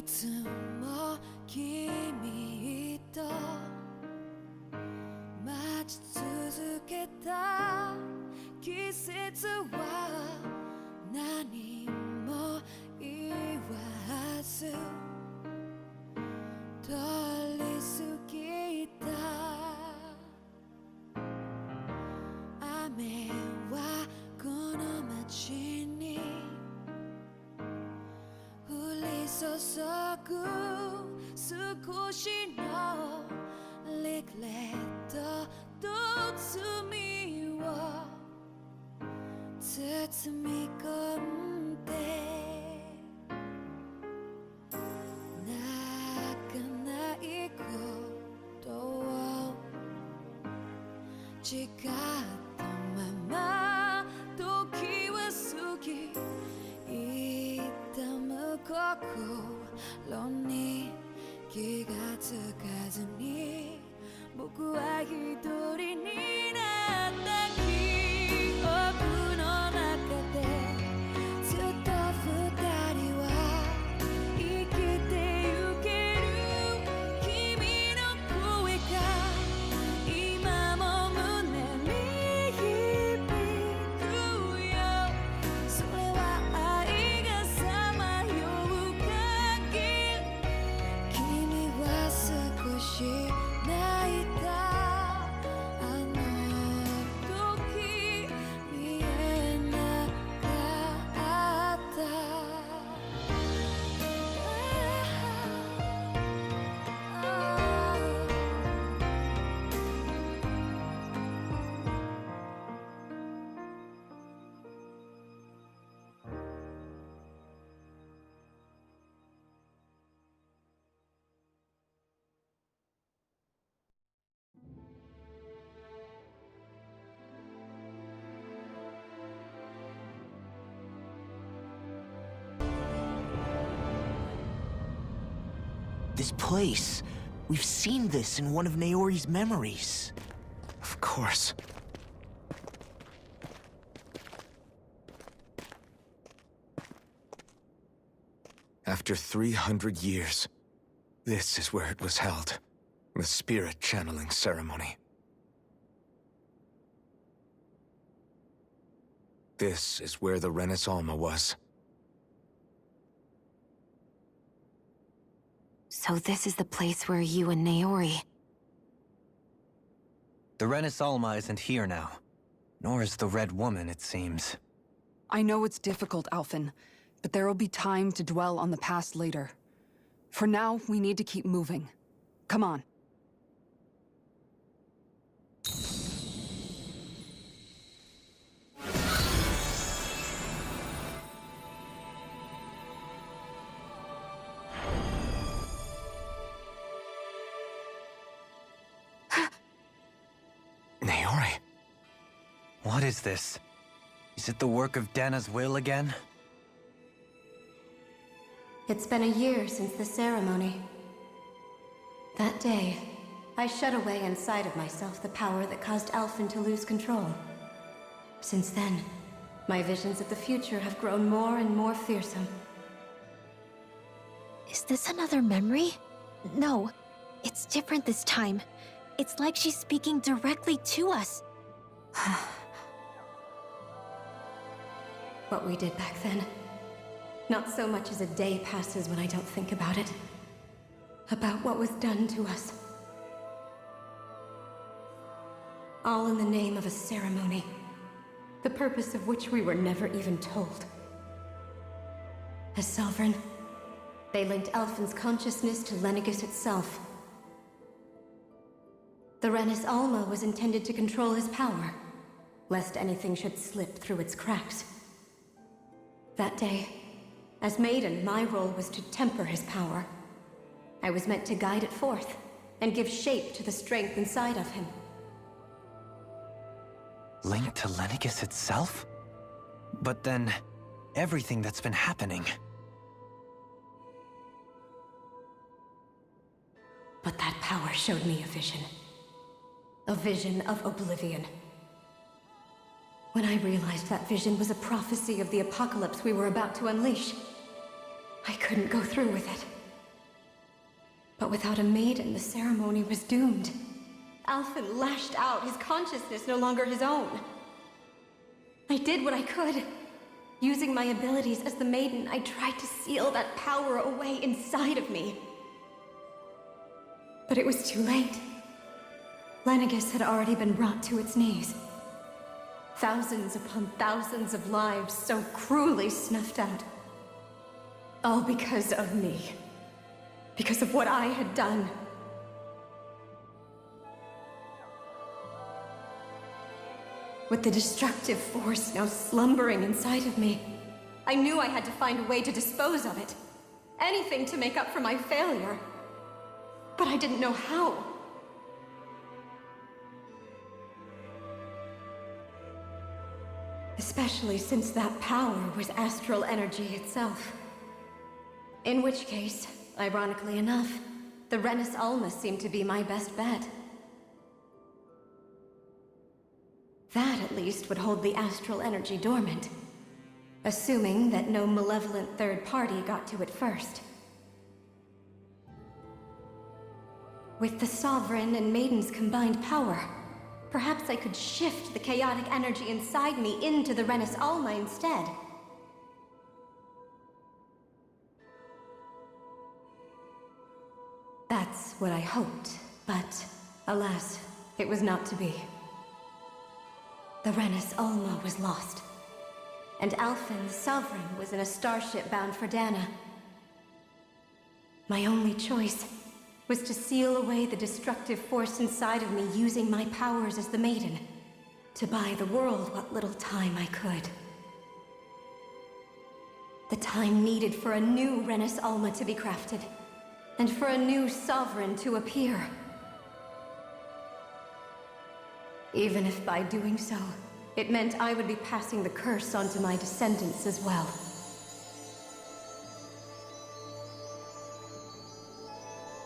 つも君と待ち続けた季節は何も言わず通り過ぎた雨はこの街に降り注ぐ少しのリグレットと罪を包み込んで泣かないことを誓ったまま時は過ぎ痛む心に気がつかずに僕は一人になった記憶の中でずっと二人は生きてゆける君の声が今も胸に響くよそれは愛がさまよう限り君は少し泣いたあの時見えなかった This place. We've seen this in one of Naori's memories. Of course. After 300 years, this is where it was held. The spirit channeling ceremony. This is where the Renis Alma was. So this is the place where you and Naori... The Renis Alma isn't here now. Nor is the Red Woman, it seems. I know it's difficult, Alphen, but there will be time to dwell on the past later. For now, we need to keep moving. Come on. Naori? What is this? Is it the work of Dana's will again? It's been a year since the ceremony. That day, I shut away inside of myself the power that caused Alphen to lose control. Since then, my visions of the future have grown more and more fearsome. Is this another memory? No, it's different this time. It's like she's speaking directly to us. What we did back then. Not so much as a day passes when I don't think about it. About what was done to us. All in the name of a ceremony. The purpose of which we were never even told. As Sovereign, they linked Alphen's consciousness to Lenegis itself. The Renis Alma was intended to control his power, lest anything should slip through its cracks. That day, as Maiden, my role was to temper his power. I was meant to guide it forth, and give shape to the strength inside of him. Linked to Lenegis itself? But then, everything that's been happening... But that power showed me a vision. A vision of oblivion. When I realized that vision was a prophecy of the apocalypse we were about to unleash, I couldn't go through with it. But without a maiden, the ceremony was doomed. Alphen lashed out, his consciousness no longer his own. I did what I could. Using my abilities as the maiden, I tried to seal that power away inside of me. But it was too late. Aegis had already been brought to its knees. Thousands upon thousands of lives so cruelly snuffed out. All because of me. Because of what I had done. With the destructive force now slumbering inside of me, I knew I had to find a way to dispose of it. Anything to make up for my failure. But I didn't know how. Especially since that power was astral energy itself. In which case, ironically enough, the Renis Alma seemed to be my best bet. That, at least, would hold the astral energy dormant. Assuming that no malevolent third party got to it first. With the Sovereign and Maiden's combined power, perhaps I could shift the chaotic energy inside me into the Renis Alma instead. That's what I hoped, but alas, it was not to be. The Renis Alma was lost, and Alphen, the Sovereign, was in a starship bound for Dana. My only choice was to seal away the destructive force inside of me using my powers as the Maiden, to buy the world what little time I could. The time needed for a new Renis Alma to be crafted, and for a new Sovereign to appear. Even if by doing so, it meant I would be passing the curse on to my descendants as well.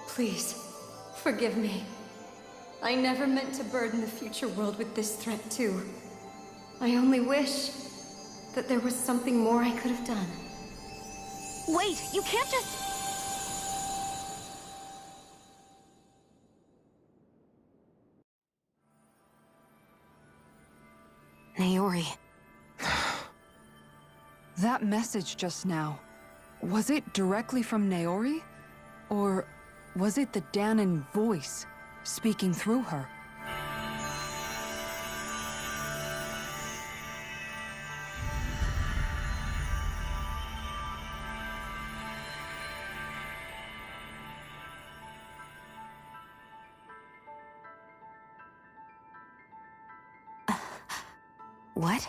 Please, forgive me. I never meant to burden the future world with this threat too. I only wish that there was something more I could have done. Wait, you can't just... Naori. That message just now, was it directly from Naori? Or was it the Danan voice speaking through her? What?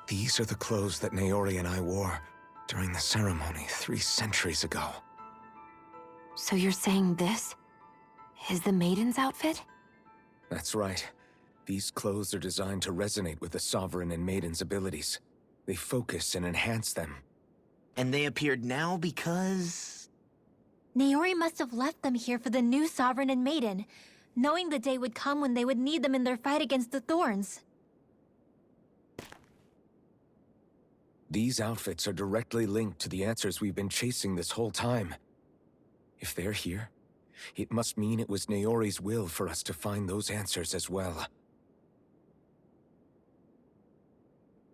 These are the clothes that Naori and I wore during the ceremony 3 centuries ago. So you're saying this is the Maiden's outfit? That's right. These clothes are designed to resonate with the Sovereign and Maiden's abilities. They focus and enhance them. And they appeared now because... Naori must have left them here for the new Sovereign and Maiden, knowing the day would come when they would need them in their fight against the Thorns. These outfits are directly linked to the answers we've been chasing this whole time. If they're here, it must mean it was Naori's will for us to find those answers as well.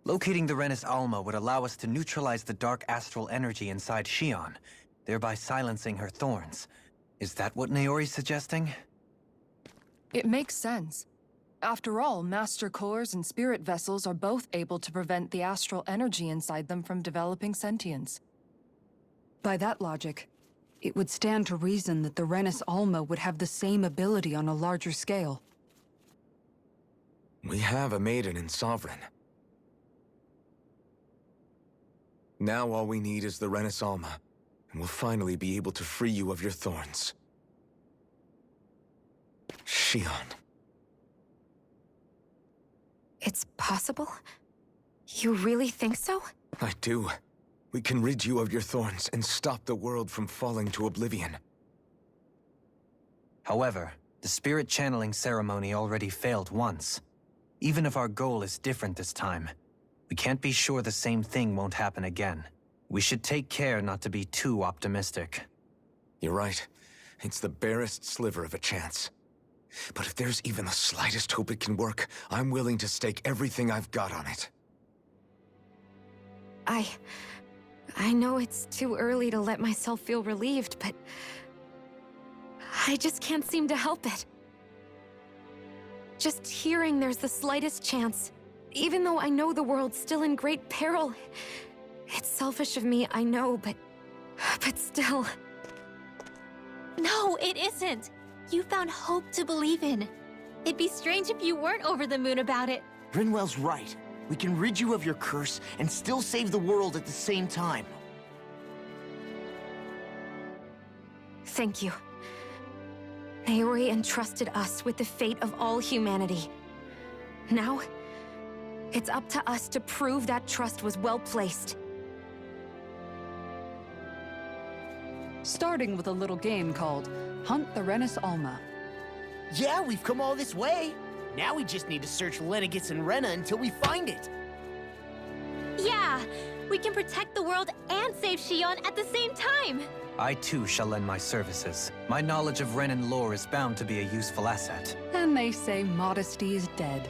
Locating the Renis Alma would allow us to neutralize the dark astral energy inside Xion, thereby silencing her thorns. Is that what Naori's suggesting? It makes sense. After all, Master Cores and Spirit Vessels are both able to prevent the astral energy inside them from developing sentience. By that logic, it would stand to reason that the Renis Alma would have the same ability on a larger scale. We have a Maiden and Sovereign. Now all we need is the Renis Alma, and we'll finally be able to free you of your thorns. Xion. It's possible? You really think so? I do. We can rid you of your thorns and stop the world from falling to oblivion. However, the spirit channeling ceremony already failed once. Even if our goal is different this time, we can't be sure the same thing won't happen again. We should take care not to be too optimistic. You're right. It's the barest sliver of a chance. But if there's even the slightest hope it can work, I'm willing to stake everything I've got on it. I know it's too early to let myself feel relieved, but I just can't seem to help it. Just hearing there's the slightest chance, even though I know the world's still in great peril. It's selfish of me, I know, but still. No, it isn't. You found hope to believe in. It'd be strange if you weren't over the moon about it. Rinwell's right. We can rid you of your curse and still save the world at the same time. Thank you. Naori entrusted us with the fate of all humanity. Now, it's up to us to prove that trust was well placed. Starting with a little game called Hunt the Renis Alma. Yeah, we've come all this way. Now we just need to search Lenegis and Rena until we find it. Yeah, we can protect the world and save Shion at the same time. I too shall lend my services. My knowledge of Renan lore is bound to be a useful asset. And they say modesty is dead.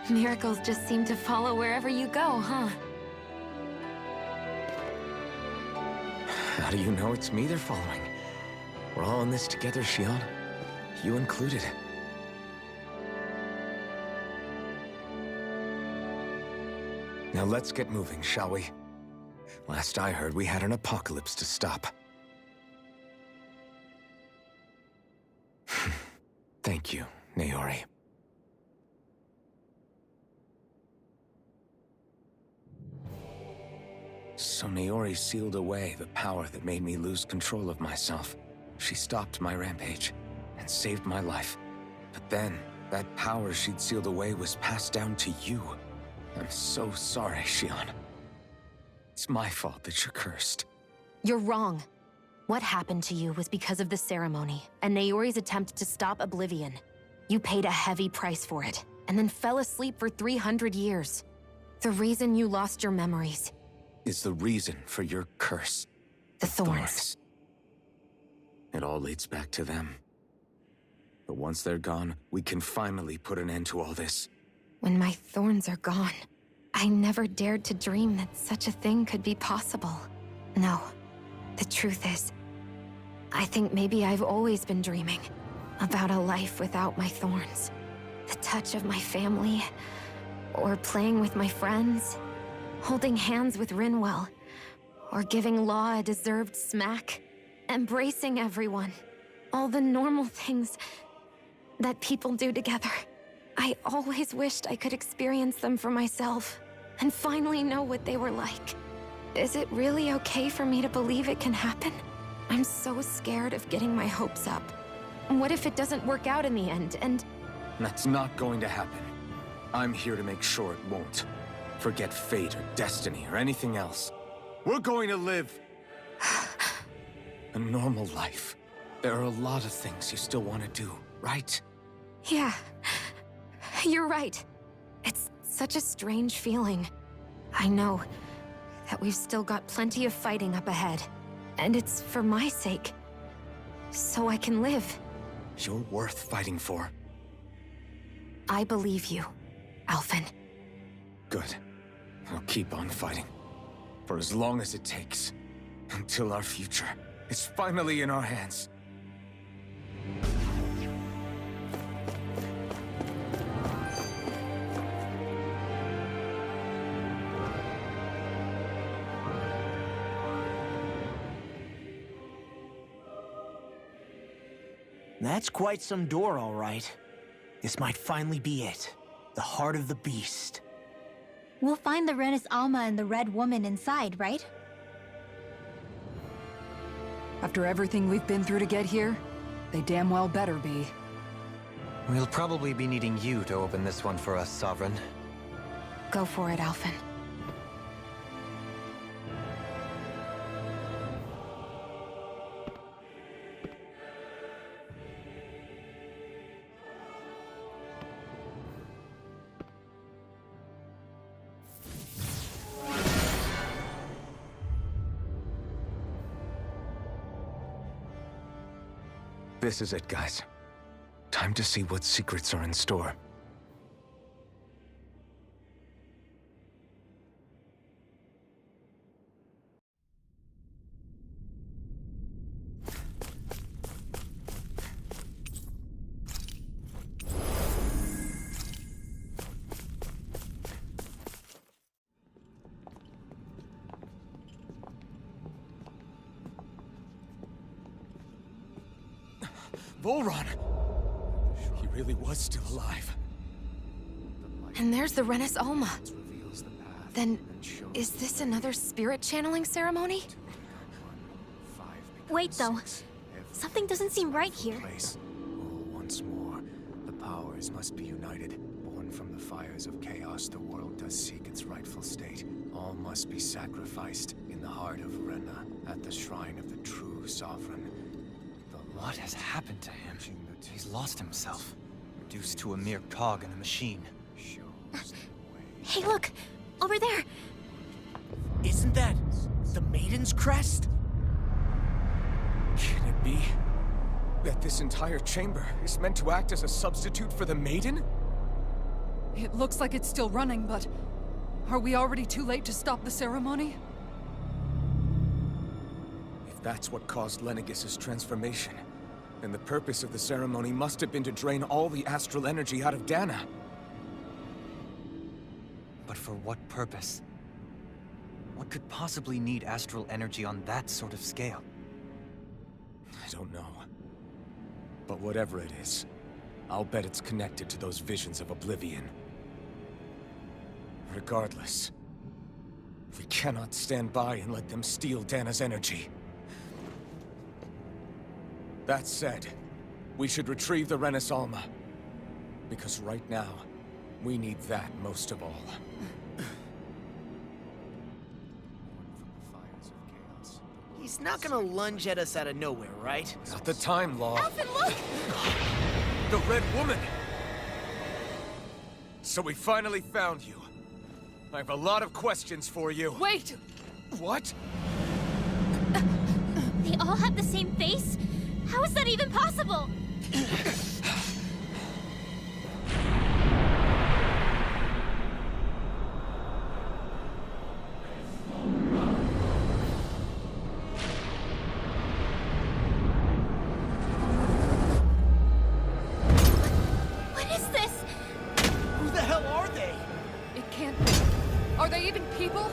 Miracles just seem to follow wherever you go, huh? How do you know it's me they're following? We're all in this together, Shion. You included. Now let's get moving, shall we? Last I heard, we had an apocalypse to stop. Thank you, Naori. So Naori sealed away the power that made me lose control of myself. She stopped my rampage and saved my life. But then, that power she'd sealed away was passed down to you. I'm so sorry, Shion. It's my fault that you're cursed. You're wrong. What happened to you was because of the ceremony, and Naori's attempt to stop Oblivion. You paid a heavy price for it, and then fell asleep for 300 years. The reason you lost your memories Is the reason for your curse. the thorns. It all leads back to them. But once they're gone, we can finally put an end to all this. When my thorns are gone, I never dared to dream that such a thing could be possible. No, the truth is, I think maybe I've always been dreaming about a life without my thorns. The touch of my family, or playing with my friends, holding hands with Rinwell, or giving Law a deserved smack, embracing everyone. All the normal things that people do together. I always wished I could experience them for myself, and finally know what they were like. Is it really okay for me to believe it can happen? I'm so scared of getting my hopes up. What if it doesn't work out in the end, and... That's not going to happen. I'm here to make sure it won't. Forget fate or destiny or anything else. We're going to live a normal life. There are a lot of things you still want to do, right? Yeah, you're right. It's such a strange feeling. I know that we've still got plenty of fighting up ahead, and it's for my sake, so I can live. You're worth fighting for. I believe you, Alphen. Good. I'll keep on fighting. For as long as it takes. Until our future is finally in our hands. That's quite some door, all right. This might finally be it. The heart of the beast. We'll find the Renis Alma and the Red Woman inside, right? After everything we've been through to get here, they damn well better be. We'll probably be needing you to open this one for us, Sovereign. Go for it, Alphen. This is it, guys. Time to see what secrets are in store. Volron! He really was still alive. And there's the Renis Alma. Then, is this another spirit channeling ceremony? Wait, though. Something doesn't seem right here. Once more, the powers must be united. Born from the fires of chaos, the world does seek its rightful state. All must be sacrificed in the heart of Rena, at the shrine of the true sovereign. What has happened to him? He's lost himself, reduced to a mere cog in a machine. Hey, look! Over there! Isn't that the Maiden's crest? Can it be that this entire chamber is meant to act as a substitute for the Maiden? It looks like it's still running, but... are we already too late to stop the ceremony? If that's what caused Lenegis' transformation, then the purpose of the ceremony must have been to drain all the astral energy out of Dana. But for what purpose? What could possibly need astral energy on that sort of scale? I don't know. But whatever it is, I'll bet it's connected to those visions of oblivion. Regardless, we cannot stand by and let them steal Dana's energy. That said, we should retrieve the Renis Alma. Because right now, we need that most of all. He's not gonna lunge at us out of nowhere, right? Not the time, Law. Alphen, look! The Red Woman! So we finally found you. I have a lot of questions for you. Wait! What? They all have the same face? How is that even possible? What is this? Who the hell are they? It can't be. Are they even people?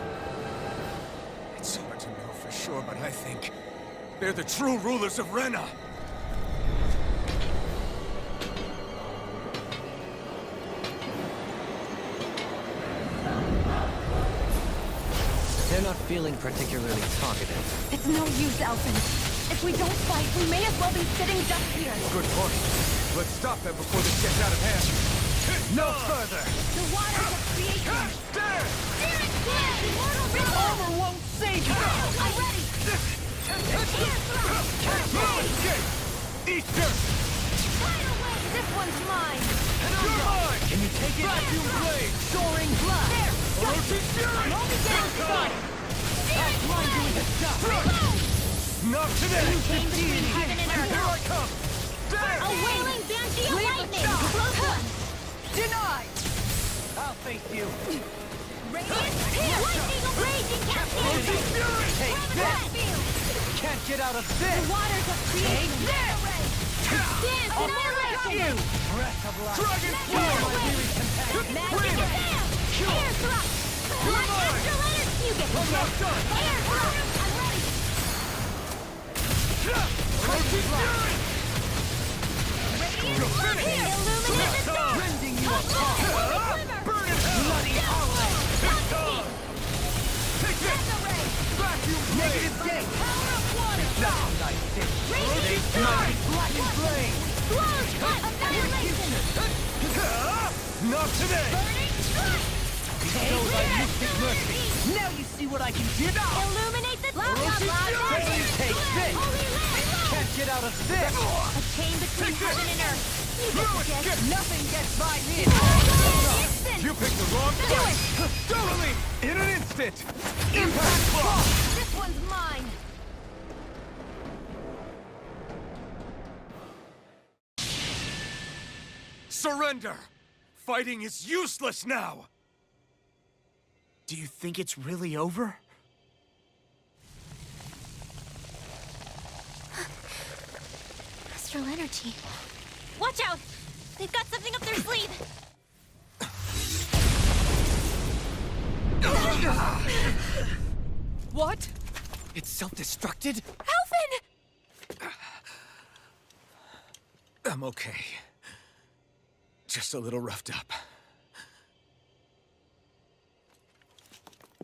It's hard to know for sure, but I think they're the true rulers of Rena. They're not feeling particularly talkative. It's no use, Alphen. If we don't fight, we may as well be sitting ducks here. Good point. Let's stop them before this gets out of hand. No further! The waters of creation! There! Spirit King! Immortal River! Armor won't save you! I'm ready! Easter! Tidal Wave! This one's mine! You're mine! Can you take it? Vacuum blade! Soaring blood! There! Roaching fury! I'm only getting started! Spirit Blade! Not today! Came between heaven and Here I earth! come! There! A wailing banshee of lightning! Close one! Denied! I'll face you! Radiant Spear! Lightning of raging captivity! Take this! Can't get out of this! The waters of creation! Dance annihilation! Breath of life! Dragon Form! Magic Bam! Air thrust! Light astral energy! You get I'm not done! Air thrust! I'm ready! Roaching fury! Radiant flood here! Illuminate the dark! Rending you Touch apart! glimmer! Burn it hell! Bloody hollow! Take this! Vacuum blade! Negative gate! Power of water! Now, nice dish! Raging Nice storm! black and flame! Close cut! Annihilation! Not today! Burning strike! Those are Clear mystic astral mercy! energy! Now you see what I can do! Illuminate the dark! Take this! Holy land! Can't get out of this! A chain between heaven and earth! You get the gist! Nothing gets by me! Instant! You picked the wrong Do fight! it! Totally! In an instant! Impact block! This one's mine! Surrender! Fighting is useless now! Do you think it's really over? Astral energy. Watch out! They've got something up their sleeve! What? It's self-destructed? Alphen! I'm okay. Just a little roughed up.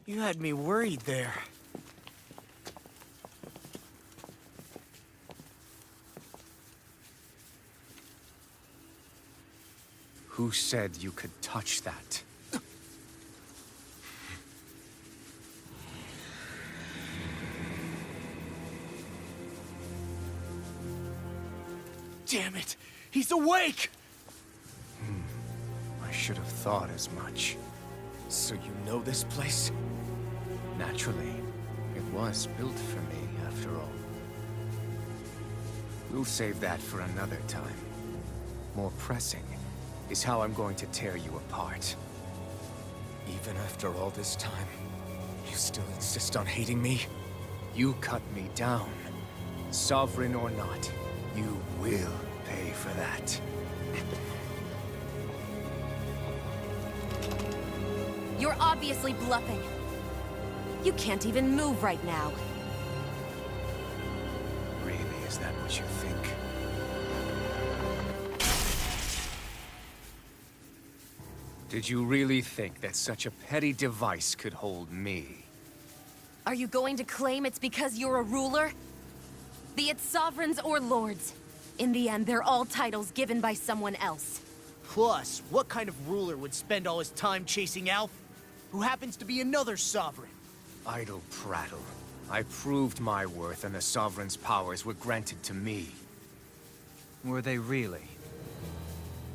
You had me worried there. Who said you could touch that? Damn it! He's awake! I should have thought as much. So you know this place? Naturally, it was built for me, after all. We'll save that for another time. More pressing is how I'm going to tear you apart. Even after all this time, you still insist on hating me? You cut me down. Sovereign or not, you will pay for that. You're obviously bluffing. You can't even move right now. Really, is that what you think? Did you really think that such a petty device could hold me? Are you going to claim it's because you're a ruler? Be it sovereigns or lords. In the end, they're all titles given by someone else. Plus, what kind of ruler would spend all his time chasing Alf, who happens to be another sovereign? Idle prattle. I proved my worth and the Sovereign's powers were granted to me. Were they really?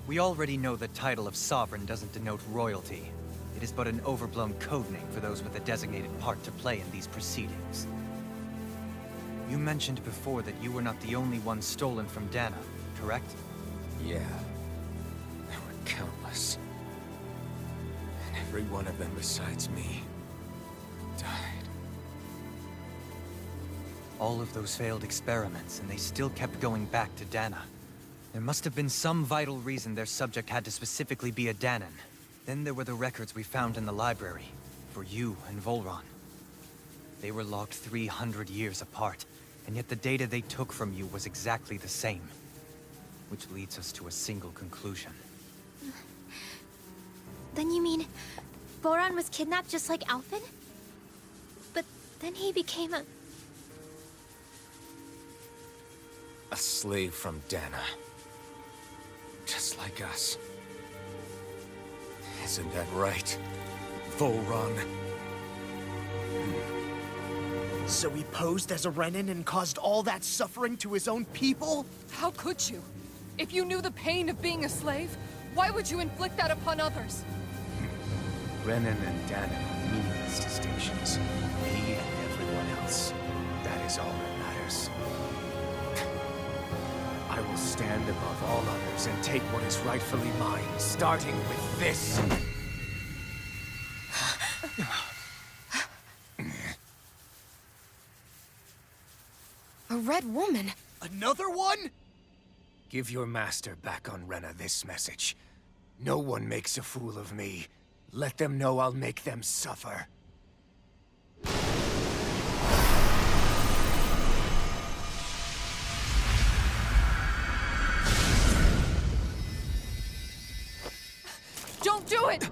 We already know the title of Sovereign doesn't denote royalty. It is but an overblown codename for those with a designated part to play in these proceedings. You mentioned before that you were not the only one stolen from Dana, correct? Yeah. There were countless. And every one of them besides me died. All of those failed experiments, and they still kept going back to Dana. There must have been some vital reason their subject had to specifically be a Danan. Then there were the records we found in the library, for you and Volron. They were logged 300 years apart, and yet the data they took from you was exactly the same. Which leads us to a single conclusion. Then you mean... Boron was kidnapped just like Alphen? But then he became a... A slave from Dana. Just like us. Isn't that right, Volron? So he posed as a Renin and caused all that suffering to his own people? How could you? If you knew the pain of being a slave, why would you inflict that upon others? Renin and Dana are meaningless distinctions. Me and everyone else. That is all that matters. I will stand above all others and take what is rightfully mine, starting with this. A red woman? Another one? Give your master back on Renna this message. No one makes a fool of me. Let them know I'll make them suffer. Don't do it!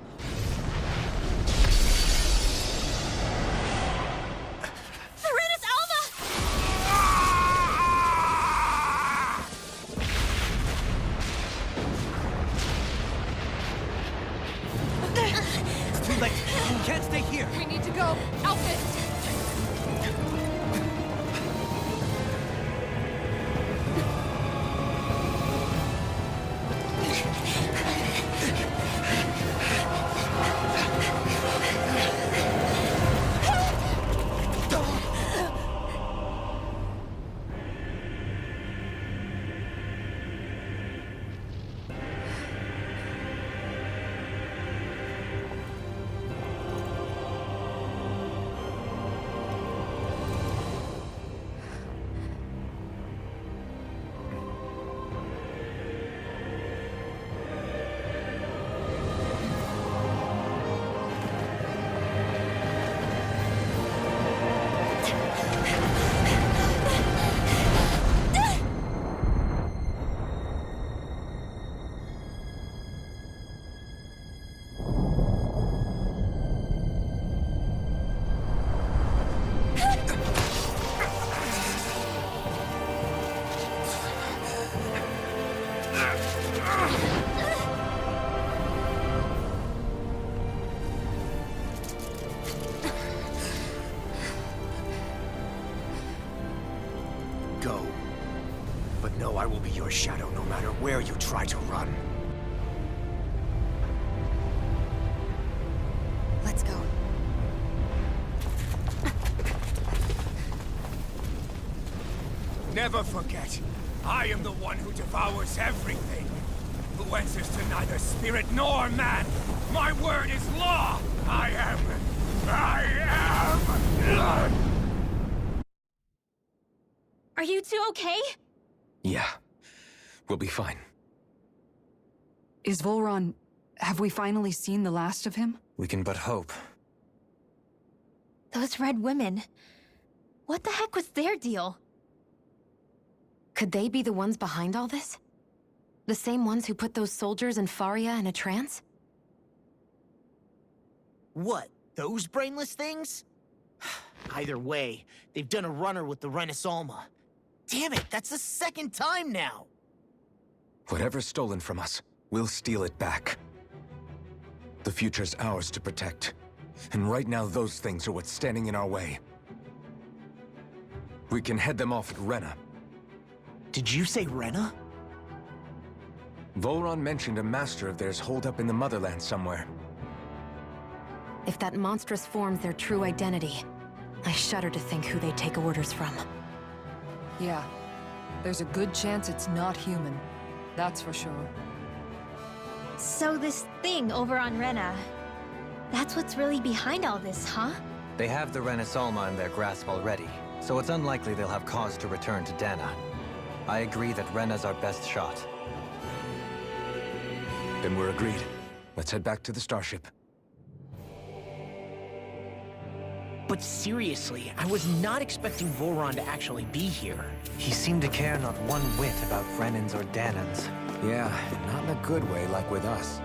Too late! You can't stay here! We need to go! Alphen! I will be your shadow no matter where you try to run. Let's go. Never forget, I am the one who devours everything. Who answers to neither spirit nor man. My word is law! I am... Are you two okay? Yeah. We'll be fine. Is Volron... have we finally seen the last of him? We can but hope. Those red women. What the heck was their deal? Could they be the ones behind all this? The same ones who put those soldiers and Faria in a trance? What? Those brainless things? Either way, they've done a runner with the Renaissance. Damn it, that's the second time now! Whatever's stolen from us, we'll steal it back. The future's ours to protect. And right now those things are what's standing in our way. We can head them off at Rena. Did you say Rena? Volron mentioned a master of theirs holed up in the motherland somewhere. If that monstrous form's their true identity, I shudder to think who they take orders from. Yeah. There's a good chance it's not human. That's for sure. So this thing over on Rena, that's what's really behind all this, huh? They have the Renaissance in their grasp already, so it's unlikely they'll have cause to return to Dana. I agree that Rena's our best shot. Then we're agreed. Let's head back to the starship. But seriously, I was not expecting Volron to actually be here. He seemed to care not one whit about Renans or Danans. Yeah, not in a good way like with us.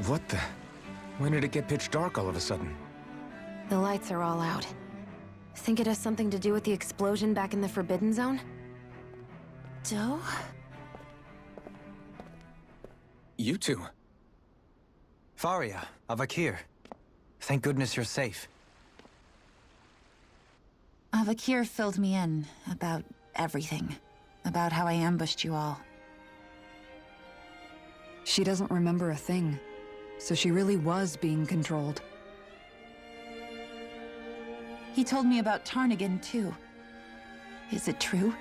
What the? When did it get pitch dark all of a sudden? The lights are all out. Think it has something to do with the explosion back in the Forbidden Zone? Doe? You two. Faria, Avakir. Thank goodness you're safe. Avakir filled me in about everything. About how I ambushed you all. She doesn't remember a thing. So she really was being controlled. He told me about Tarnigan, too. Is it true?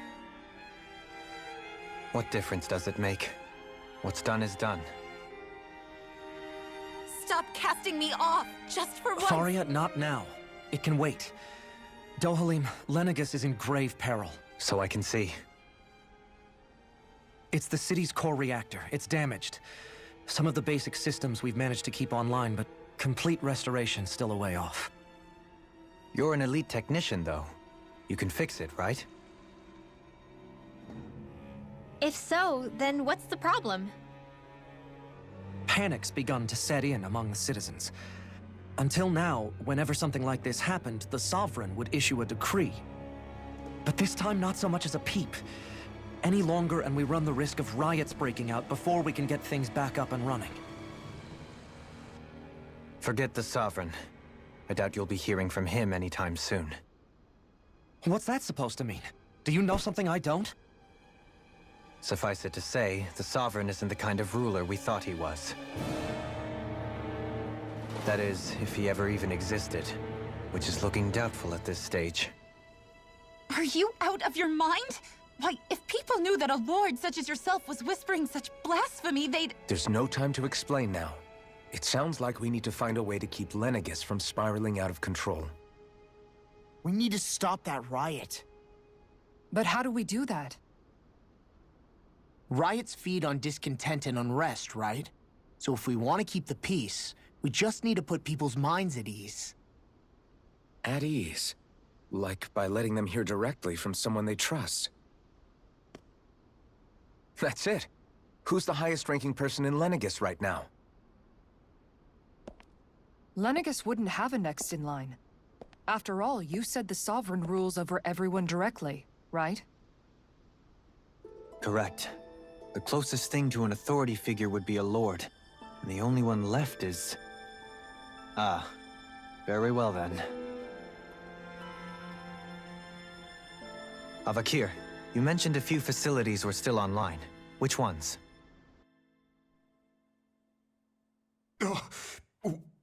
What difference does it make? What's done is done. Stop casting me off, just for once! Faria, not now. It can wait. Dohalim, Lenegis is in grave peril. So I can see. It's the city's core reactor. It's damaged. Some of the basic systems we've managed to keep online, but complete restoration's still a way off. You're an elite technician, though. You can fix it, right? If so, then what's the problem? Panic's begun to set in among the citizens. Until now, whenever something like this happened, the Sovereign would issue a decree. But this time, not so much as a peep. Any longer and we run the risk of riots breaking out before we can get things back up and running. Forget the Sovereign. I doubt you'll be hearing from him anytime soon. What's that supposed to mean? Do you know something I don't? Suffice it to say, the Sovereign isn't the kind of ruler we thought he was. That is, if he ever even existed, which is looking doubtful at this stage. Are you out of your mind? Why, if people knew that a lord such as yourself was whispering such blasphemy, they'd— There's no time to explain now. It sounds like we need to find a way to keep Aegis from spiraling out of control. We need to stop that riot. But how do we do that? Riots feed on discontent and unrest, right? So if we want to keep the peace, we just need to put people's minds at ease. At ease? Like by letting them hear directly from someone they trust. That's it. Who's the highest-ranking person in Aegis right now? Aegis wouldn't have a next in line. After all, you said the Sovereign rules over everyone directly, right? Correct. The closest thing to an authority figure would be a lord, and the only one left is... Ah, very well then. Avakir, you mentioned a few facilities were still online. Which ones?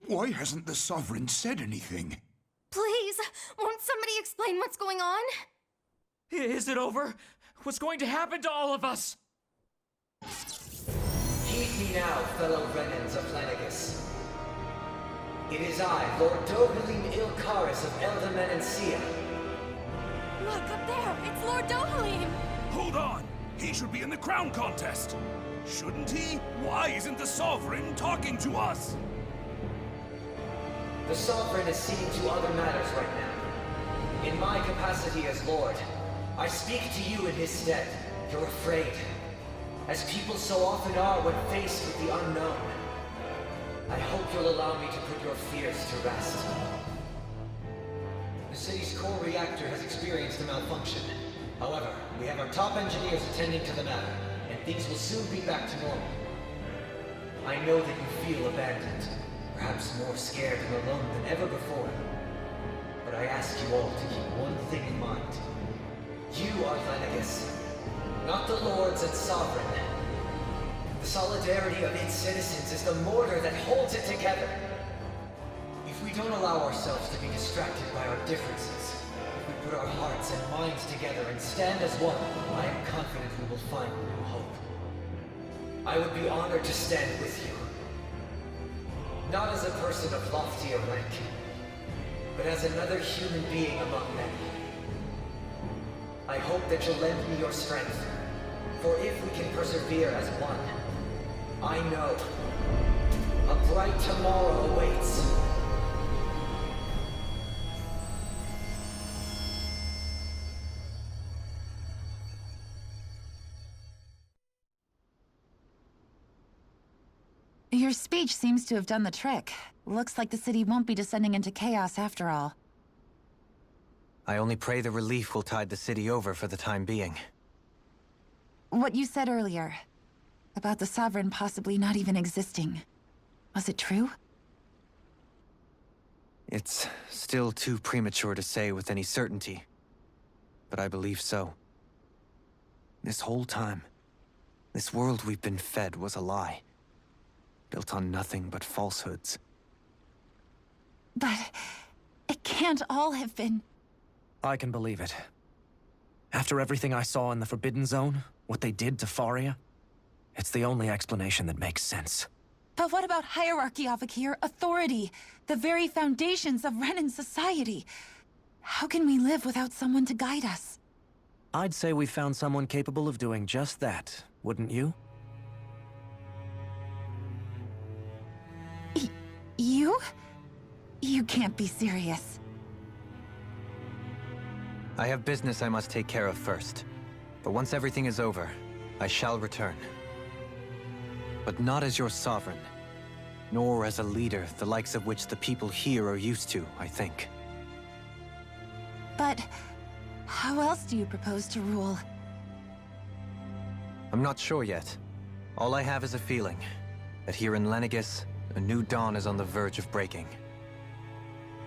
Why hasn't the Sovereign said anything? Please, won't somebody explain what's going on? Is it over? What's going to happen to all of us? Heed me now, fellow Renans of Aegis. It is I, Lord Dohalim Ilkaris of Eldaman and Sia. Look, up there! It's Lord Dohalim! Hold on! He should be in the crown contest! Shouldn't he? Why isn't the Sovereign talking to us? The Sovereign is seeing to other matters right now. In my capacity as Lord, I speak to you in his stead. You're afraid. As people so often are when faced with the unknown. I hope you'll allow me to put your fears to rest. The city's core reactor has experienced a malfunction. However, we have our top engineers attending to the matter, and things will soon be back to normal. I know that you feel abandoned, perhaps more scared and alone than ever before. But I ask you all to keep one thing in mind. You are Aegis, not the lords and sovereign. The solidarity of its citizens is the mortar that holds it together. If we don't allow ourselves to be distracted by our differences, if we put our hearts and minds together and stand as one, I am confident we will find new hope. I would be honored to stand with you. Not as a person of loftier rank, but as another human being among many. I hope that you'll lend me your strength, for if we can persevere as one, I know a bright tomorrow awaits. Your speech seems to have done the trick. Looks like the city won't be descending into chaos after all. I only pray the relief will tide the city over for the time being. What you said earlier, about the Sovereign possibly not even existing, was it true? It's still too premature to say with any certainty, but I believe so. This whole time, this world we've been fed was a lie, built on nothing but falsehoods. But it can't all have been... I can believe it. After everything I saw in the Forbidden Zone, what they did to Faria, it's the only explanation that makes sense. But what about hierarchy, Avakir? Authority? The very foundations of Renan society? How can we live without someone to guide us? I'd say we found someone capable of doing just that, wouldn't you? You? You can't be serious. I have business I must take care of first. But once everything is over, I shall return. But not as your sovereign, nor as a leader the likes of which the people here are used to, I think. But How else do you propose to rule? I'm not sure yet. All I have is a feeling that here in Lenegis, a new dawn is on the verge of breaking.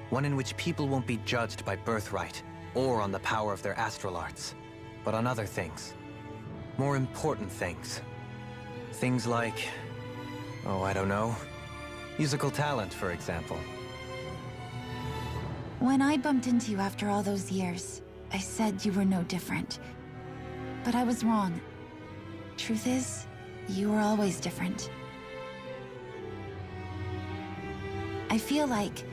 One in which people won't be judged by birthright or on the power of their astral arts, but on other things. More important things. Things like, oh, I don't know, musical talent, for example. When I bumped into you after all those years, I said you were no different. But I was wrong. Truth is, you were always different. I feel like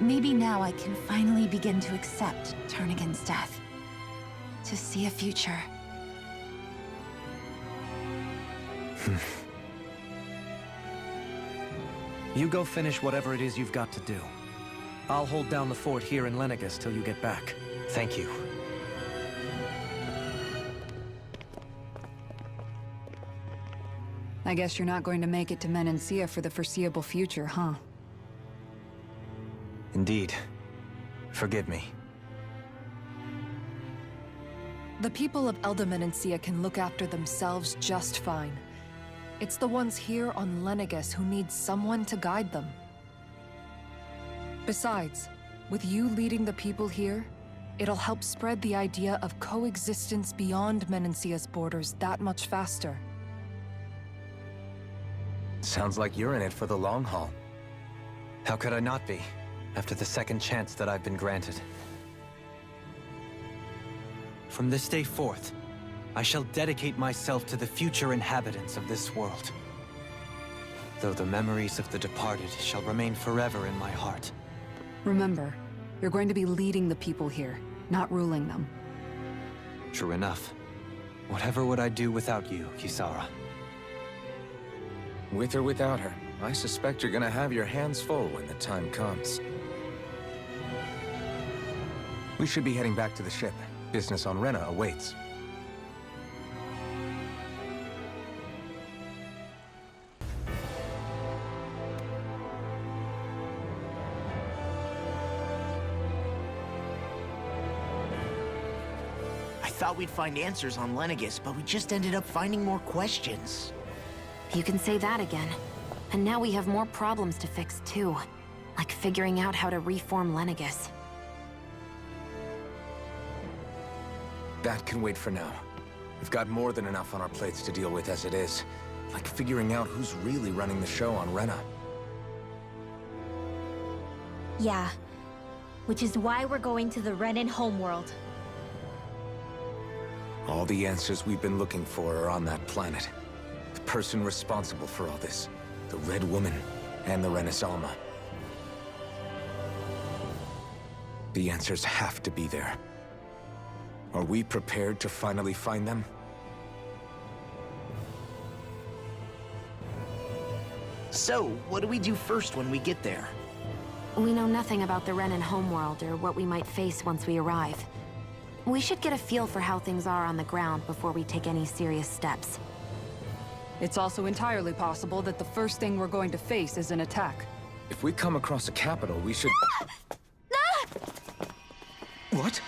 maybe now I can finally begin to accept Turnigan's death. To see a future. You go finish whatever it is you've got to do. I'll hold down the fort here in Lenegis till you get back. Thank you. I guess you're not going to make it to Menancia for the foreseeable future, huh? Indeed. Forgive me. The people of Elda Menancia can look after themselves just fine. It's the ones here on Lenegis who need someone to guide them. Besides, with you leading the people here, it'll help spread the idea of coexistence beyond Menancia's borders that much faster. Sounds like you're in it for the long haul. How could I not be, after the second chance that I've been granted? From this day forth, I shall dedicate myself to the future inhabitants of this world. Though the memories of the departed shall remain forever in my heart. Remember, you're going to be leading the people here, not ruling them. True enough. Whatever would I do without you, Kisara? With or without her, I suspect you're gonna have your hands full when the time comes. We should be heading back to the ship. Business on Rena awaits. I thought we'd find answers on Lenegis, but we just ended up finding more questions. You can say that again. And now we have more problems to fix, too. Like figuring out how to reform Lenegis. That can wait for now. We've got more than enough on our plates to deal with as it is. Like figuring out who's really running the show on Rena. Yeah. Which is why we're going to the Renan homeworld. All the answers we've been looking for are on that planet. The person responsible for all this. The Red Woman and the Renaissance. The answers have to be there. Are we prepared to finally find them? So, what do we do first when we get there? We know nothing about the Renan homeworld or what we might face once we arrive. We should get a feel for how things are on the ground before we take any serious steps. It's also entirely possible that the first thing we're going to face is an attack. If we come across a capital, we should... What?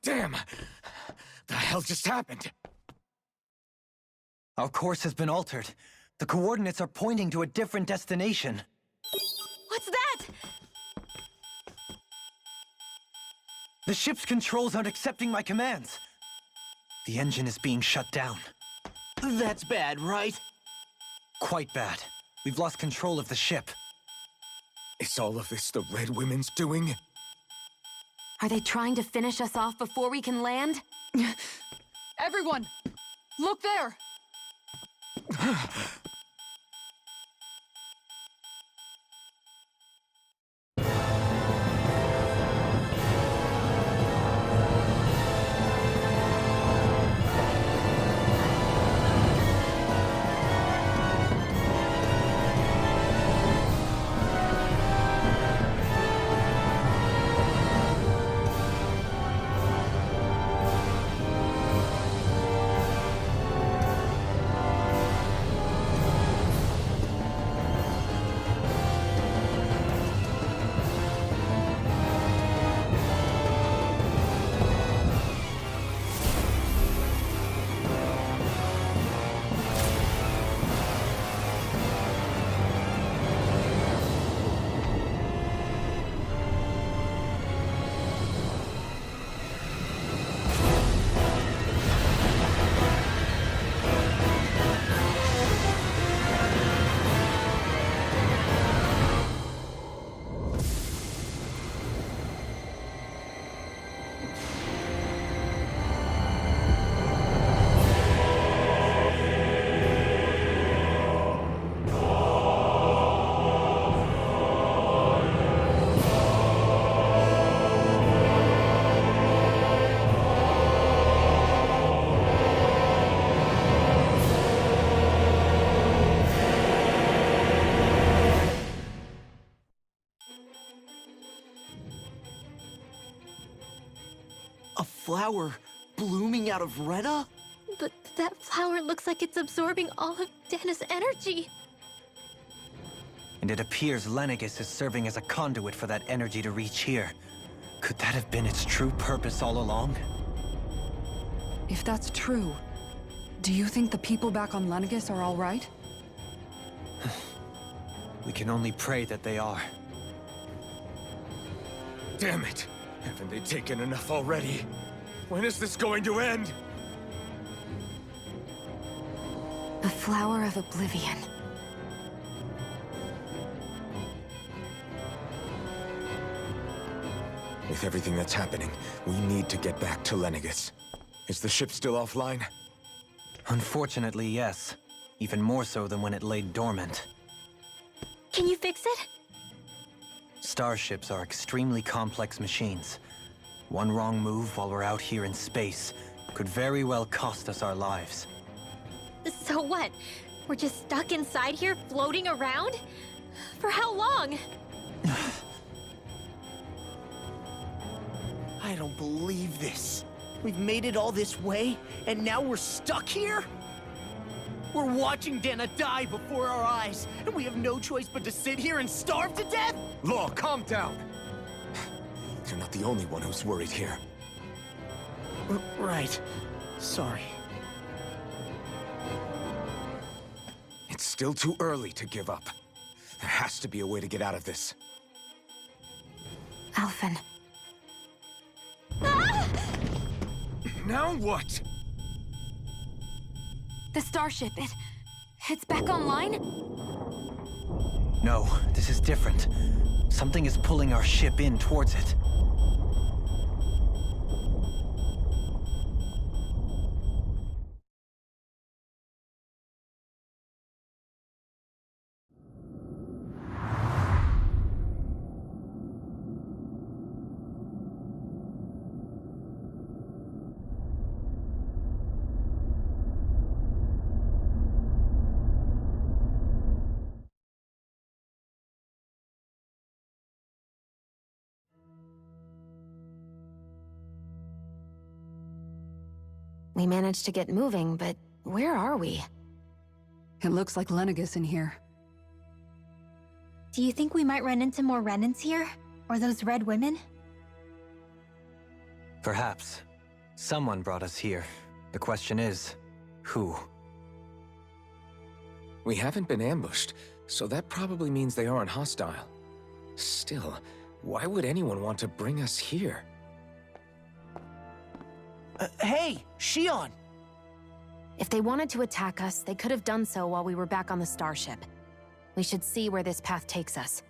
Damn! The hell just happened? Our course has been altered. The coordinates are pointing to a different destination. What's that? The ship's controls aren't accepting my commands. The engine is being shut down. That's bad, right? Quite bad. We've lost control of the ship. Is all of this the Red Women's doing? Are they trying to finish us off before we can land? Everyone! Look there! A flower blooming out of Rena? But that flower looks like it's absorbing all of Dana's energy. And it appears Lenegis is serving as a conduit for that energy to reach here. Could that have been its true purpose all along? If that's true, do you think the people back on Lenegis are all right? We can only pray that they are. Damn it! Haven't they taken enough already? When is this going to end? The Flower of Oblivion. With everything that's happening, we need to get back to Lenegis. Is the ship still offline? Unfortunately, yes. Even more so than when it lay dormant. Can you fix it? Starships are extremely complex machines. One wrong move while we're out here in space could very well cost us our lives. So what? We're just stuck inside here, floating around? For how long? I don't believe this. We've made it all this way, and now we're stuck here? We're watching Dana die before our eyes, and we have no choice but to sit here and starve to death? Law, calm down! You're not the only one who's worried here. Right. Sorry. It's still too early to give up. There has to be a way to get out of this. Alphen. Now what? The starship, it's back online? No, this is different. Something is pulling our ship in towards it. We managed to get moving, but where are we? It looks like Lenegis in here. Do you think we might run into more Renans here? Or those red women? Perhaps. Someone brought us here. The question is, who? We haven't been ambushed, so that probably means they aren't hostile. Still, why would anyone want to bring us here? Hey, Shion! If they wanted to attack us, they could have done so while we were back on the starship. We should see where this path takes us.